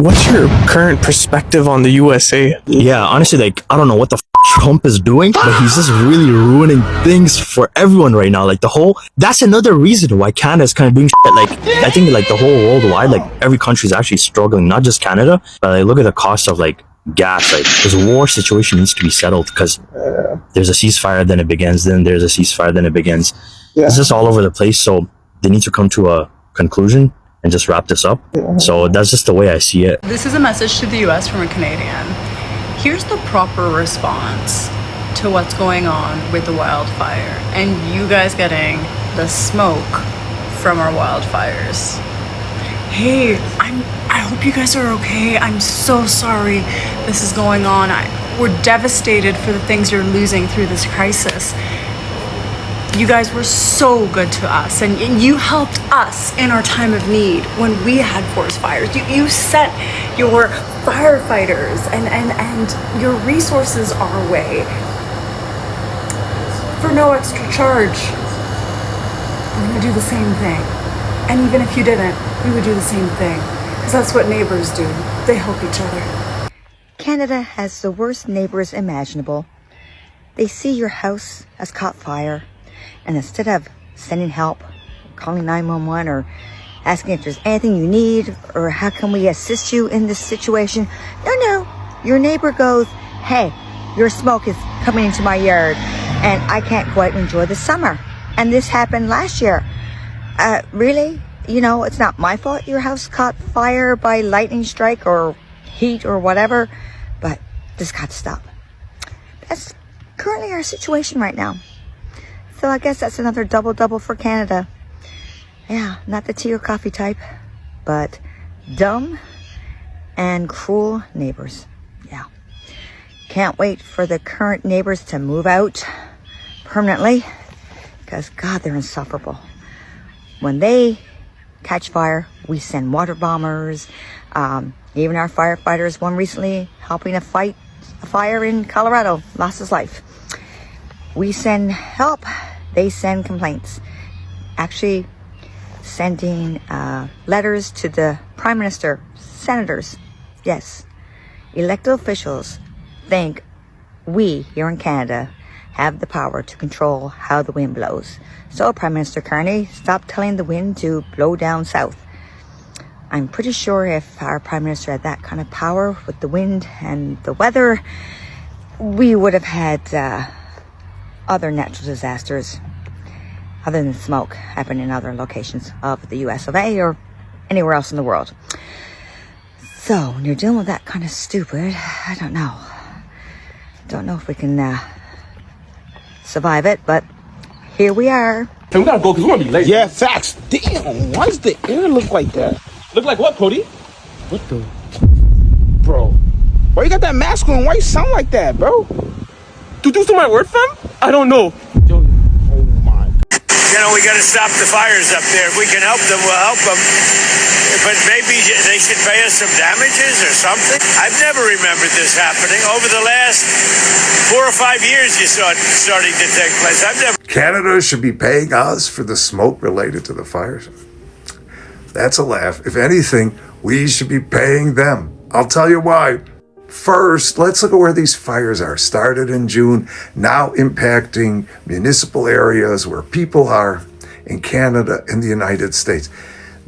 What's your current perspective on the USA? Yeah, honestly, like, I don't know what the Trump is doing, but he's just really ruining things for everyone right now. Like, that's another reason why Canada's kind of doing shit. Like, I think, like, the whole worldwide, like, every country is actually struggling, not just Canada, but like, look at the cost of, like, gas. Like, this war situation needs to be settled because there's a ceasefire, then it begins, then there's a ceasefire, then it begins. Yeah. It's just all over the place, so they need to come to a conclusion and just wrap this up. So that's just the way I see it. This is a message to the US from a Canadian. Here's the proper response to what's going on with the wildfire and you guys getting the smoke from our wildfires. Hey, I hope you guys are okay. I'm so sorry this is going on. We're devastated for the things you're losing through this crisis. You guys were so good to us, and you helped us in our time of need when we had forest fires. You sent your firefighters and your resources our way for no extra charge. We're gonna do the same thing. And even if you didn't, we would do the same thing. Because that's what neighbors do. They help each other. Canada has the worst neighbors imaginable. They see your house has caught fire, and instead of sending help, calling 911 or asking if there's anything you need or how can we assist you in this situation, no, your neighbor goes, hey, your smoke is coming into my yard and I can't quite enjoy the summer. And this happened last year. Really? You know, it's not my fault your house caught fire by lightning strike or heat or whatever, but this got to stop. That's currently our situation right now. So I guess that's another double for Canada. Yeah, not the tea or coffee type, but dumb and cruel neighbors. Yeah. Can't wait for the current neighbors to move out permanently, because God, they're insufferable. When they catch fire, we send water bombers. Even our firefighters, one recently helping to fight a fire in Colorado, lost his life. We send help, they send complaints. Actually, sending letters to the Prime Minister, senators, yes, elected officials think we here in Canada have the power to control how the wind blows. So, Prime Minister Carney, stop telling the wind to blow down south. I'm pretty sure if our Prime Minister had that kind of power with the wind and the weather, we would have had other natural disasters other than smoke happen in other locations of the US of A or anywhere else in the world. So when you're dealing with that kind of stupid, I don't know if we can survive it, but here we are. Hey, we gotta go because we're gonna be late. Yeah, facts. Damn, why does the air look like that? Look like what, Cody? What the? Bro, why you got that mask on? Why you sound like that, bro? To do my word, fam? I don't know. Yo, oh my. You know, we gotta stop the fires up there. If we can help them, we'll help them. But maybe they should pay us some damages or something. I've never remembered this happening. Over the last 4 or 5 years, you saw it starting to take place. Canada should be paying us for the smoke related to the fires. That's a laugh. If anything, we should be paying them. I'll tell you why. First, let's look at where these fires are. Started in June, now impacting municipal areas where people are in Canada and the United States.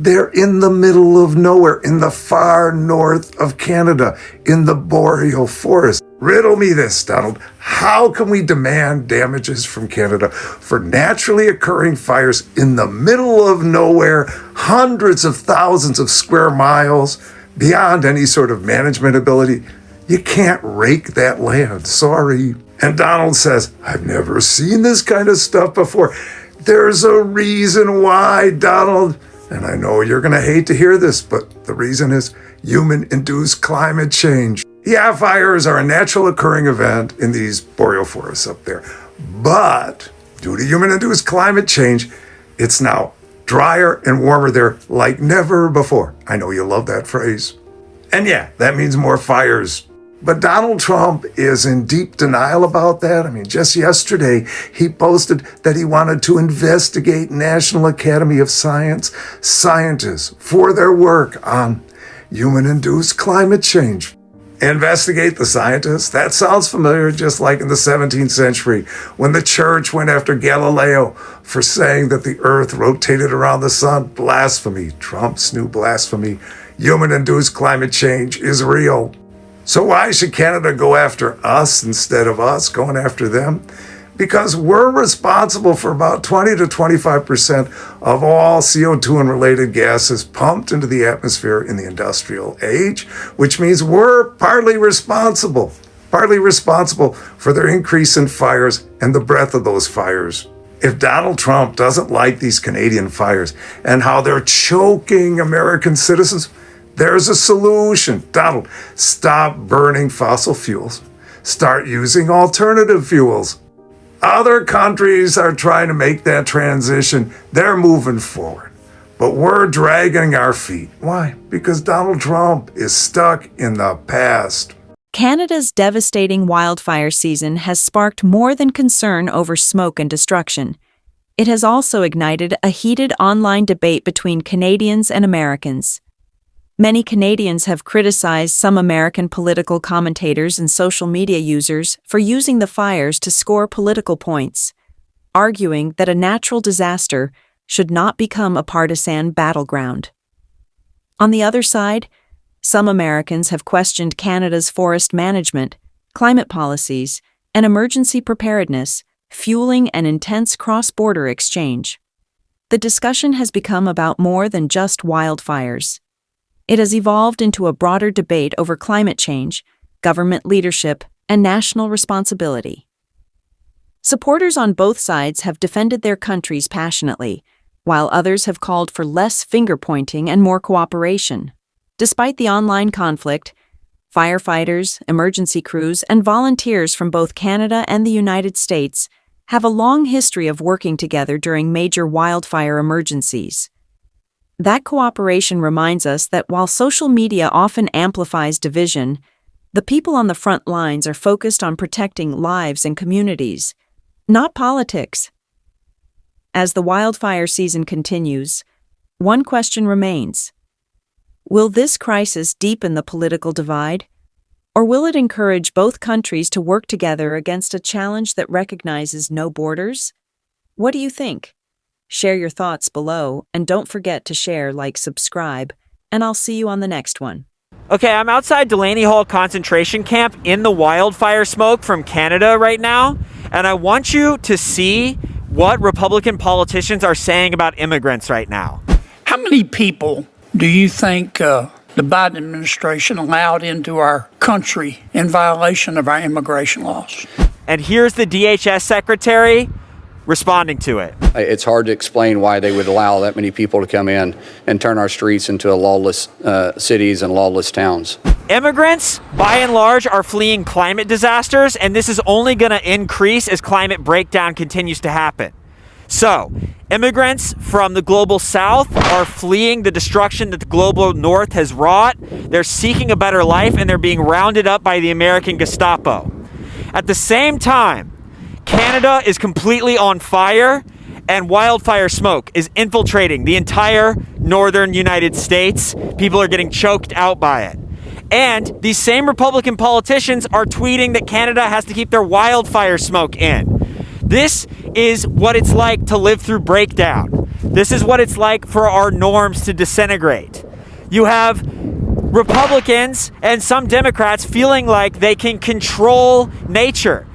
They're in the middle of nowhere, in the far north of Canada, in the boreal forest. Riddle me this, Donald. How can we demand damages from Canada for naturally occurring fires in the middle of nowhere, hundreds of thousands of square miles, beyond any sort of management ability? You can't rake that land, sorry. And Donald says, I've never seen this kind of stuff before. There's a reason why, Donald. And I know you're going to hate to hear this, but the reason is human-induced climate change. Yeah, fires are a natural occurring event in these boreal forests up there. But due to human-induced climate change, it's now drier and warmer there like never before. I know you love that phrase. And yeah, that means more fires. But Donald Trump is in deep denial about that. I mean, just yesterday, he posted that he wanted to investigate National Academy of Science scientists for their work on human-induced climate change. Investigate the scientists. That sounds familiar, just like in the 17th century when the church went after Galileo for saying that the earth rotated around the sun. Blasphemy. Trump's new blasphemy. Human-induced climate change is real. So why should Canada go after us instead of us going after them? Because we're responsible for about 20 to 25% of all CO2 and related gases pumped into the atmosphere in the industrial age, which means we're partly responsible for their increase in fires and the breadth of those fires. If Donald Trump doesn't like these Canadian fires and how they're choking American citizens, there's a solution. Donald, stop burning fossil fuels. Start using alternative fuels. Other countries are trying to make that transition. They're moving forward. But we're dragging our feet. Why? Because Donald Trump is stuck in the past. Canada's devastating wildfire season has sparked more than concern over smoke and destruction. It has also ignited a heated online debate between Canadians and Americans. Many Canadians have criticized some American political commentators and social media users for using the fires to score political points, arguing that a natural disaster should not become a partisan battleground. On the other side, some Americans have questioned Canada's forest management, climate policies, and emergency preparedness, fueling an intense cross-border exchange. The discussion has become about more than just wildfires. It has evolved into a broader debate over climate change, government leadership, and national responsibility. Supporters on both sides have defended their countries passionately, while others have called for less finger-pointing and more cooperation. Despite the online conflict, firefighters, emergency crews, and volunteers from both Canada and the United States have a long history of working together during major wildfire emergencies. That cooperation reminds us that while social media often amplifies division, the people on the front lines are focused on protecting lives and communities, not politics. As the wildfire season continues, one question remains. Will this crisis deepen the political divide, or will it encourage both countries to work together against a challenge that recognizes no borders? What do you think? Share your thoughts below, and don't forget to share, like, subscribe, and I'll see you on the next one. Okay, I'm outside Delaney Hall concentration camp in the wildfire smoke from Canada right now, and I want you to see what Republican politicians are saying about immigrants right now. How many people do you think the Biden administration allowed into our country in violation of our immigration laws? And here's the DHS secretary responding to it. It's hard to explain why they would allow that many people to come in and turn our streets into lawless cities and lawless towns. Immigrants, by and large, are fleeing climate disasters, and this is only going to increase as climate breakdown continues to happen. So, immigrants from the global south are fleeing the destruction that the global north has wrought. They're seeking a better life, and they're being rounded up by the American Gestapo. At the same time, Canada is completely on fire, and wildfire smoke is infiltrating the entire northern United States. People are getting choked out by it. And these same Republican politicians are tweeting that Canada has to keep their wildfire smoke in. This is what it's like to live through breakdown. This is what it's like for our norms to disintegrate. You have Republicans and some Democrats feeling like they can control nature.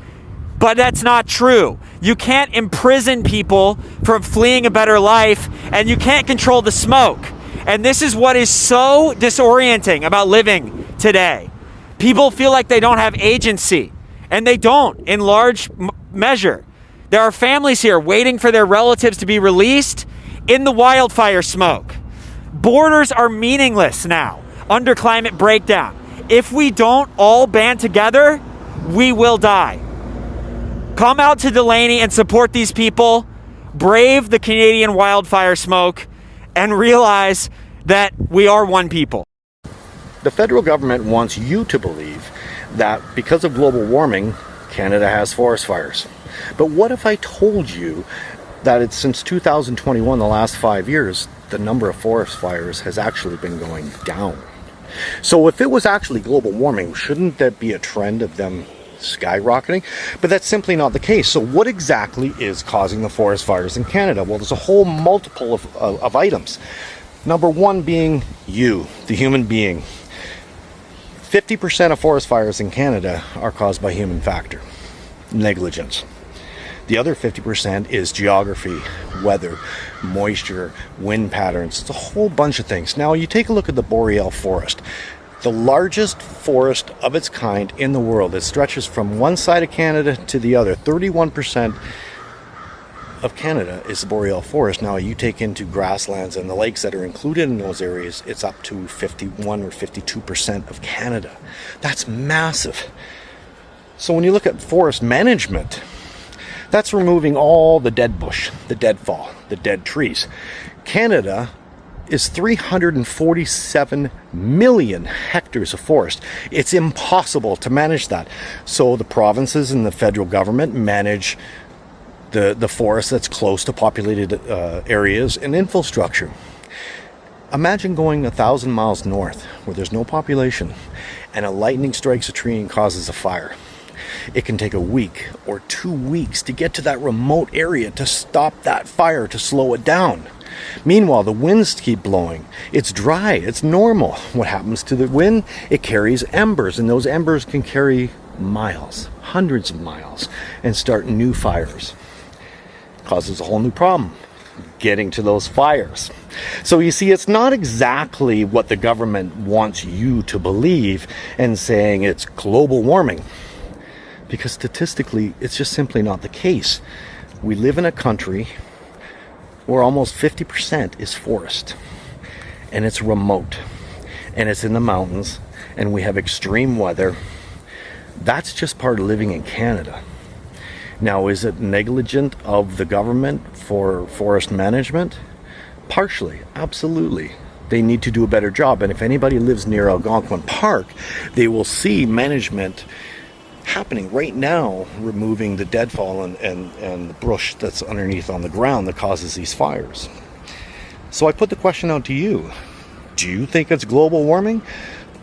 But that's not true. You can't imprison people from fleeing a better life, and you can't control the smoke. And this is what is so disorienting about living today. People feel like they don't have agency, and they don't in large measure. There are families here waiting for their relatives to be released in the wildfire smoke. Borders are meaningless now under climate breakdown. If we don't all band together, we will die. Come out to Delaney and support these people, brave the Canadian wildfire smoke, and realize that we are one people. The federal government wants you to believe that because of global warming, Canada has forest fires. But what if I told you that it's since 2021, the last 5 years, the number of forest fires has actually been going down? So if it was actually global warming, shouldn't that be a trend of them skyrocketing? But that's simply not the case. So what exactly is causing the forest fires in Canada? Well, there's a whole multiple of items. Number one being you, the human being. 50% of forest fires in Canada are caused by human factor, negligence. The other 50% is geography, weather, moisture, wind patterns. It's a whole bunch of things. Now, you take a look at the boreal forest, the largest forest of its kind in the world. It stretches from one side of Canada to the other. 31% of Canada is the boreal forest. Now, you take into grasslands and the lakes that are included in those areas, it's up to 51 or 52% of Canada. That's massive. So when you look at forest management, that's removing all the dead bush, the deadfall, the dead trees. Canada is 347 million hectares of forest. It's impossible to manage that. So the provinces and the federal government manage the forest that's close to populated areas and infrastructure. Imagine going 1,000 miles north where there's no population and a lightning strikes a tree and causes a fire. It can take a week or 2 weeks to get to that remote area to stop that fire, to slow it down. Meanwhile, the winds keep blowing. It's dry. It's normal. What happens to the wind? It carries embers, and those embers can carry miles, hundreds of miles, and start new fires. Causes a whole new problem, getting to those fires. So you see, it's not exactly what the government wants you to believe and saying it's global warming, because statistically, it's just simply not the case. We live in a country where almost 50% is forest, and it's remote, and it's in the mountains, and we have extreme weather. That's just part of living in Canada. Now, is it negligent of the government for forest management? Partially, absolutely. They need to do a better job, and if anybody lives near Algonquin Park, they will see management happening right now, removing the deadfall and the brush that's underneath on the ground that causes these fires. So I put the question out to you. Do you think it's global warming,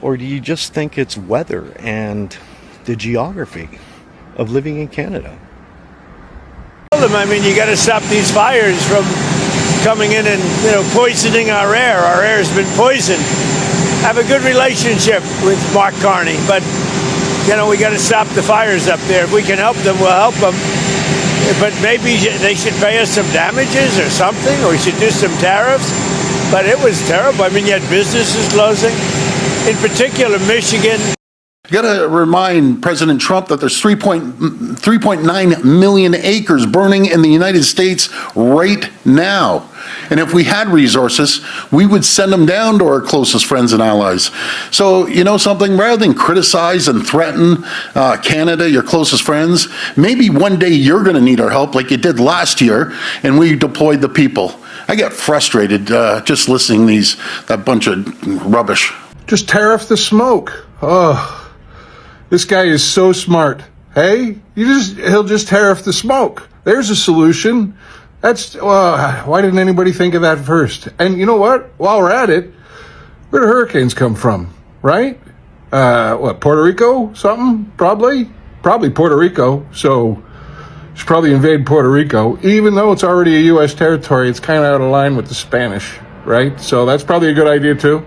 or do you just think it's weather and the geography of living in Canada? I mean, you got to stop these fires from coming in and, poisoning our air. Our air's been poisoned. I have a good relationship with Mark Carney, but we got to stop the fires up there. If we can help them, we'll help them. But maybe they should pay us some damages or something, or we should do some tariffs. But it was terrible. I mean, you had businesses closing. In particular, Michigan. You got to remind President Trump that there's 3.9 million acres burning in the United States right now. And if we had resources, we would send them down to our closest friends and allies. So, you know something, rather than criticize and threaten Canada, your closest friends, maybe one day you're going to need our help like you did last year, and we deployed the people. I get frustrated just listening to that bunch of rubbish. Just tariff the smoke. Oh. This guy is so smart. Hey, he'll just tariff the smoke. There's a solution. Why didn't anybody think of that first? And you know what? While we're at it, where do hurricanes come from, right? Puerto Rico? Something? Probably Puerto Rico. So you should probably invade Puerto Rico. Even though it's already a U.S. territory, it's kind of out of line with the Spanish, right? So that's probably a good idea too.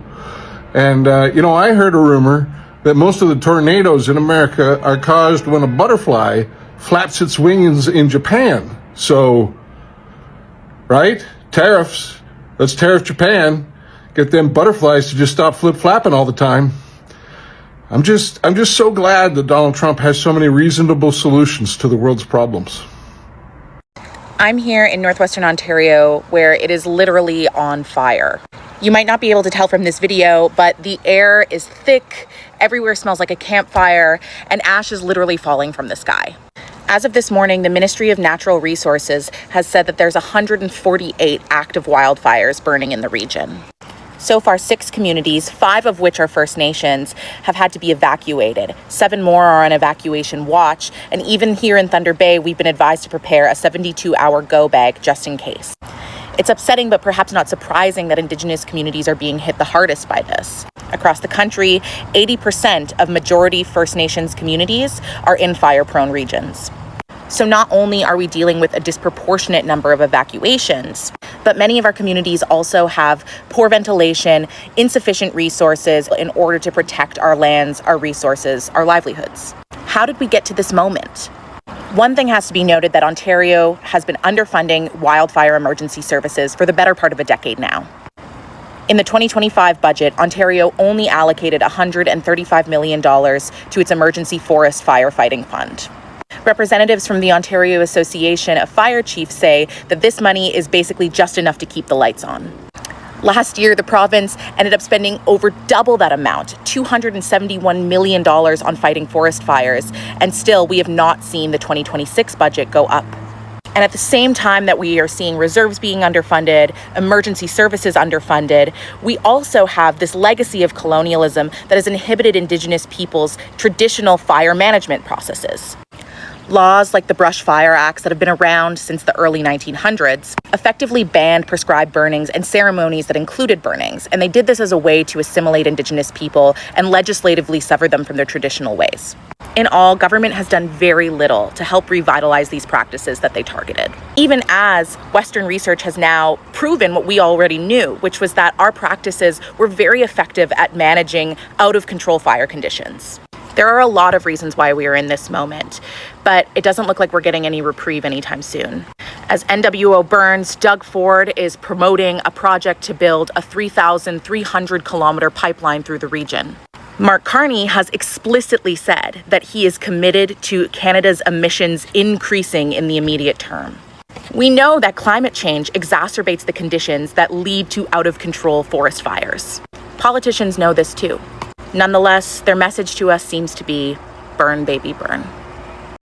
And, I heard a rumor that most of the tornadoes in America are caused when a butterfly flaps its wings in Japan. So, right? Tariffs. Let's tariff Japan. Get them butterflies to just stop flip-flapping all the time. I'm just so glad that Donald Trump has so many reasonable solutions to the world's problems. I'm here in northwestern Ontario, where it is literally on fire. You might not be able to tell from this video, but the air is thick, everywhere smells like a campfire, and ash is literally falling from the sky. As of this morning, the Ministry of Natural Resources has said that there's 148 active wildfires burning in the region. So far, 6 communities, 5 of which are First Nations, have had to be evacuated. 7 more are on evacuation watch, and even here in Thunder Bay, we've been advised to prepare a 72-hour go bag just in case. It's upsetting, but perhaps not surprising, that Indigenous communities are being hit the hardest by this. Across the country, 80% of majority First Nations communities are in fire-prone regions. So not only are we dealing with a disproportionate number of evacuations, but many of our communities also have poor ventilation, insufficient resources in order to protect our lands, our resources, our livelihoods. How did we get to this moment? One thing has to be noted, that Ontario has been underfunding wildfire emergency services for the better part of a decade now. In the 2025 budget, Ontario only allocated $135 million to its emergency forest firefighting fund. Representatives from the Ontario Association of Fire Chiefs say that this money is basically just enough to keep the lights on. Last year, the province ended up spending over double that amount, $271 million on fighting forest fires, and still we have not seen the 2026 budget go up. And at the same time that we are seeing reserves being underfunded, emergency services underfunded, we also have this legacy of colonialism that has inhibited Indigenous peoples' traditional fire management processes. Laws like the Brush Fire Acts that have been around since the early 1900s effectively banned prescribed burnings and ceremonies that included burnings, and they did this as a way to assimilate Indigenous people and legislatively sever them from their traditional ways. In all, government has done very little to help revitalize these practices that they targeted, even as Western research has now proven what we already knew, which was that our practices were very effective at managing out-of-control fire conditions. There are a lot of reasons why we are in this moment, but it doesn't look like we're getting any reprieve anytime soon. As NWO Burns, Doug Ford is promoting a project to build a 3,300-kilometer pipeline through the region. Mark Carney has explicitly said that he is committed to Canada's emissions increasing in the immediate term. We know that climate change exacerbates the conditions that lead to out-of-control forest fires. Politicians know this too. Nonetheless, their message to us seems to be, burn, baby, burn.